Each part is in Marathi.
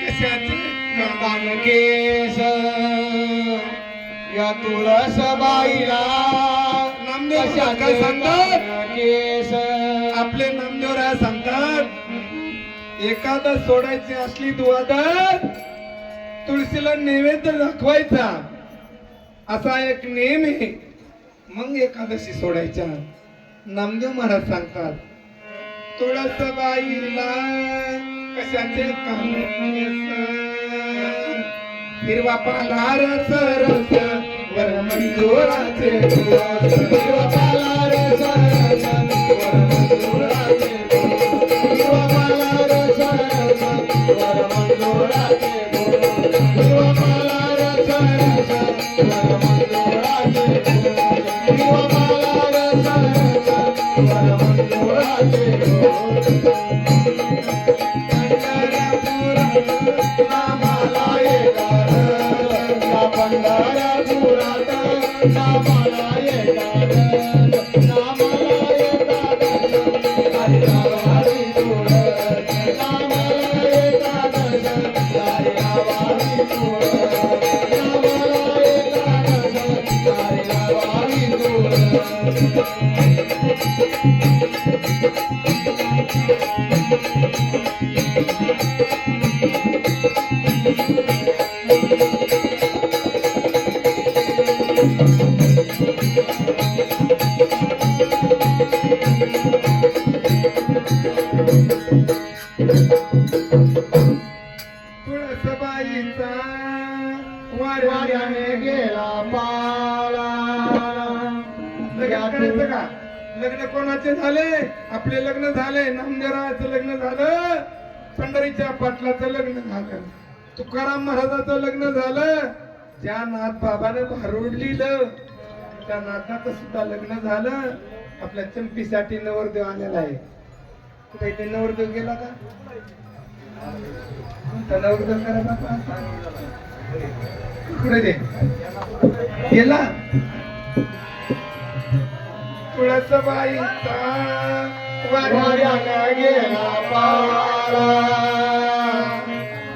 कान केस या तुळस बाईला नामदेव काय सांगतात केस आपले नामदेवराय सांगतात एकादश सोडायची असली द्वादश तुळशीला नैवेद्य दाखवायचा असा एक नेम आहे मग एकादशी सोडायच्या नामदेव महाराज सांगतात तुळसबाईला कशाचे कान हिरवा पाला रस रस वर मंजुळाचे हिरवा पाला रस रस वर मंजुळाचे हिरवा पाला रस रस वर मंजुळाचे हिरवा पाला रस रस वर मंजुळाचे हिरवा पाला रस रस वर मंजुळाचे तुळसबाईचा वाऱ्याने गेला पाला करायचं का लग्न कोणाचे झाले आपले लग्न झाले नामदेवराचं लग्न झालं पंढरीच्या पाटलाचं लग्न झालं तुकाराम महाराजाचं लग्न झालं ज्या नाथ बाबाने भारुडलीलं त्या नाथाचं सुद्धा लग्न झालं आपल्या चंपीसाठी नवरदेव आलेला आहे कुठे ते नवरदेव गेला का नवरदेव करा बाबा पुढे दे गेला तुळसबाईचा वाऱ्याने गेला पाला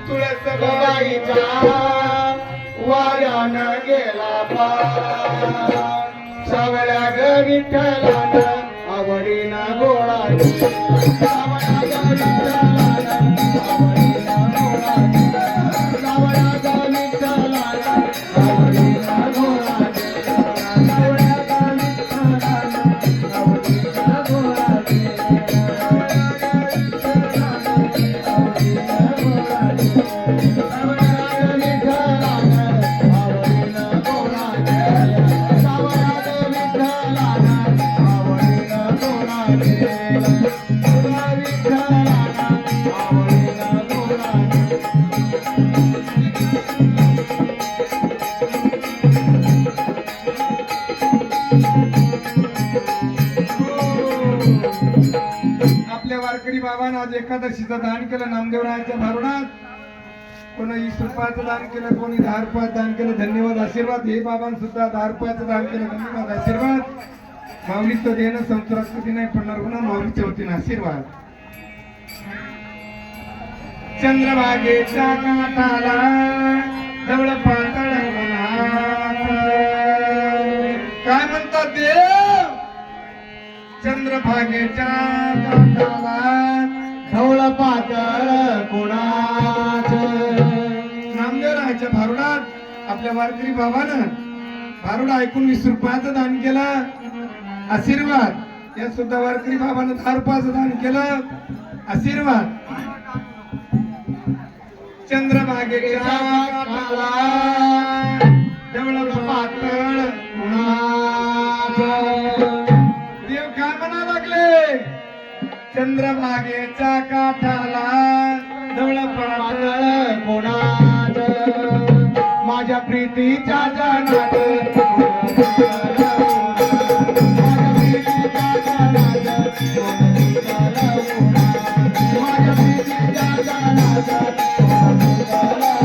तुळसबाईचा वाऱ्याने गेला पाला सावळ्या ग विठ्ठलानं आवडीना गोळा सावळ्या ग विठ्ठलानं आवडीना गोळा सावळ्या ग विठ्ठलानं आवडीना गोळा सावळ्या ग विठ्ठलानं आवडीना गोळा आपल्या वारकरी बाबांना आज एकादशीचं दान केलं नामदेवरायाच्या भारुणात कोणी 20 रुपयाचं दान केलं कोणी 10 रुपयाचं दान केलं धन्यवाद आशीर्वाद हे बाबांनी सुद्धा 10 रुपयाचं दान केलं धन्यवाद आशीर्वाद माऊलीचं देणं संसारात कधी नाही पडणार म्हणून माऊलीच्या वतीनं आशीर्वाद चंद्रभागेच्या काठाला जवळ पातळ काय म्हणतात देव चंद्रभागेच्या काठाला ढवळ पातळ कोणाच नामदेवरायाच्या भारुडात आपल्या वारकरी बाबानं भारुडा ऐकून 20 रुपयाचं दान केलं आशीर्वाद या सुद्धा वारकरी बाबानं 10 रुपयाचं दान केलं आशीर्वाद चंद्रभागेच्या काठाला जवळ पातळ कोणाच देव काय म्हणा लागले चंद्रभागेच्या काठाला जवळ पातळ कोणाच माझ्या प्रीतीच्या जनात